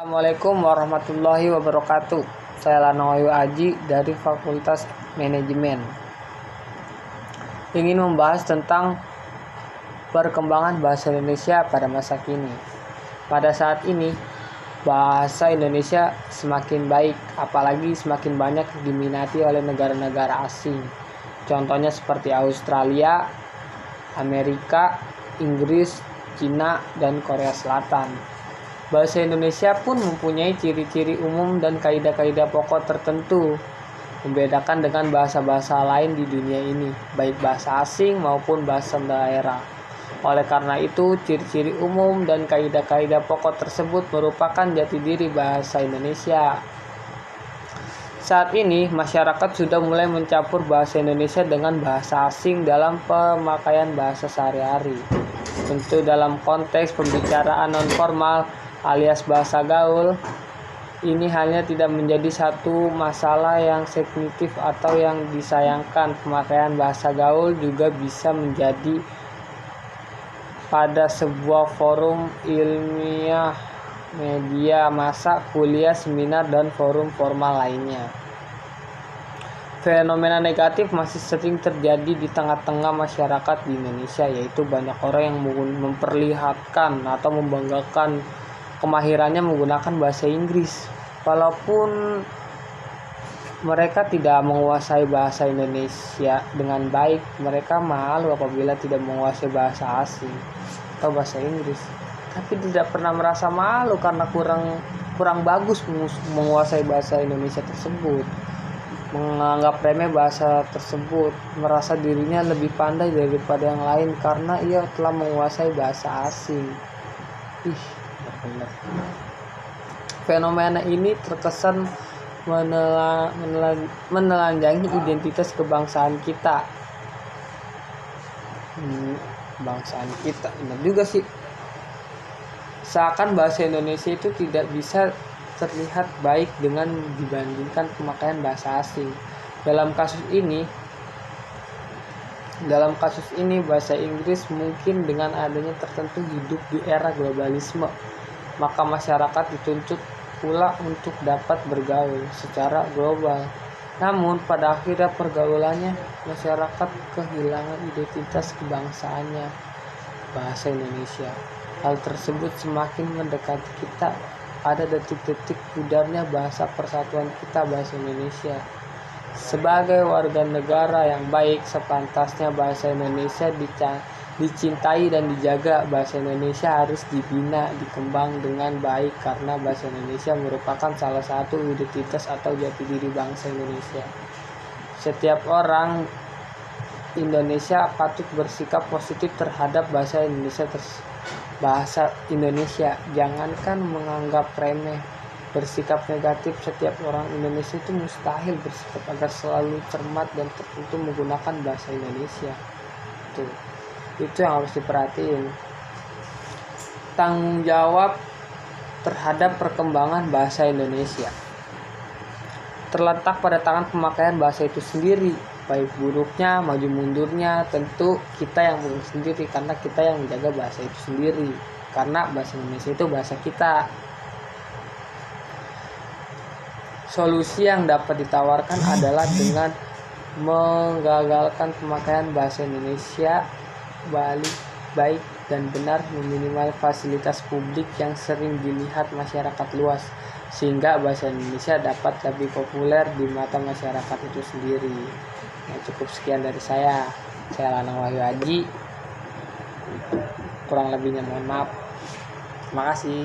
Assalamualaikum warahmatullahi wabarakatuh. Saya Lanoyo Aji dari Fakultas Manajemen. Ingin membahas tentang perkembangan bahasa Indonesia pada masa kini. Pada saat ini, bahasa Indonesia semakin baik, apalagi semakin banyak diminati oleh negara-negara asing. Contohnya seperti Australia, Amerika, Inggris, Cina, dan Korea Selatan. Bahasa Indonesia pun mempunyai ciri-ciri umum dan kaidah-kaidah pokok tertentu, membedakan dengan bahasa-bahasa lain di dunia ini, baik bahasa asing maupun bahasa daerah. Oleh karena itu, ciri-ciri umum dan kaidah-kaidah pokok tersebut merupakan jati diri bahasa Indonesia. Saat ini, masyarakat sudah mulai mencampur bahasa Indonesia dengan bahasa asing dalam pemakaian bahasa sehari-hari. Tentu dalam konteks pembicaraan non-formal alias bahasa gaul, ini hanya tidak menjadi satu masalah yang sensitif atau yang disayangkan. Pemakaian bahasa gaul juga bisa menjadi pada sebuah forum ilmiah, media massa, kuliah, seminar, dan forum formal lainnya. Fenomena negatif masih sering terjadi di tengah-tengah masyarakat di Indonesia, yaitu banyak orang yang memperlihatkan atau membanggakan kemahirannya menggunakan bahasa Inggris. Walaupun mereka tidak menguasai bahasa Indonesia dengan baik, mereka malu apabila tidak menguasai bahasa asing atau bahasa Inggris. Tapi tidak pernah merasa malu karena kurang bagus menguasai bahasa Indonesia tersebut. Menganggap remeh bahasa tersebut, merasa dirinya lebih pandai daripada yang lain karena ia telah menguasai bahasa asing. Benar. Fenomena ini terkesan menelanjangi identitas kebangsaan kita. Benar juga sih. Seakan bahasa Indonesia itu tidak bisa terlihat baik dengan dibandingkan pemakaian bahasa asing. Dalam kasus ini bahasa Inggris mungkin dengan adanya tertentu hidup di era globalisme, maka masyarakat dituntut pula untuk dapat bergaul secara global. Namun pada akhirnya pergaulannya, masyarakat kehilangan identitas kebangsaannya, bahasa Indonesia. Hal tersebut semakin mendekati kita pada detik-detik pudarnya bahasa persatuan kita, bahasa Indonesia. Sebagai warga negara yang baik, sepantasnya bahasa Indonesia dicintai dan dijaga. Bahasa Indonesia harus dibina, dikembang dengan baik karena bahasa Indonesia merupakan salah satu identitas atau jati diri bangsa Indonesia. Setiap orang Indonesia patut bersikap positif terhadap bahasa Indonesia. Jangankan menganggap remeh, bersikap negatif. Setiap orang Indonesia itu mustahil bersikap agar selalu cermat dan tertentu menggunakan bahasa Indonesia. Itu yang harus diperhatiin. Tanggung jawab terhadap perkembangan bahasa Indonesia terletak pada tangan pemakaian bahasa itu sendiri. Baik buruknya, maju mundurnya, tentu kita yang mengurusi sendiri karena kita yang menjaga bahasa itu sendiri. Karena bahasa Indonesia itu bahasa kita. Solusi yang dapat ditawarkan adalah dengan menggagalkan pemakaian bahasa Indonesia baik dan benar, meminimal fasilitas publik yang sering dilihat masyarakat luas, sehingga bahasa Indonesia dapat lebih populer di mata masyarakat itu sendiri. Cukup sekian dari saya. Saya Lanoyo Aji. Kurang lebihnya mohon maaf. Terima kasih.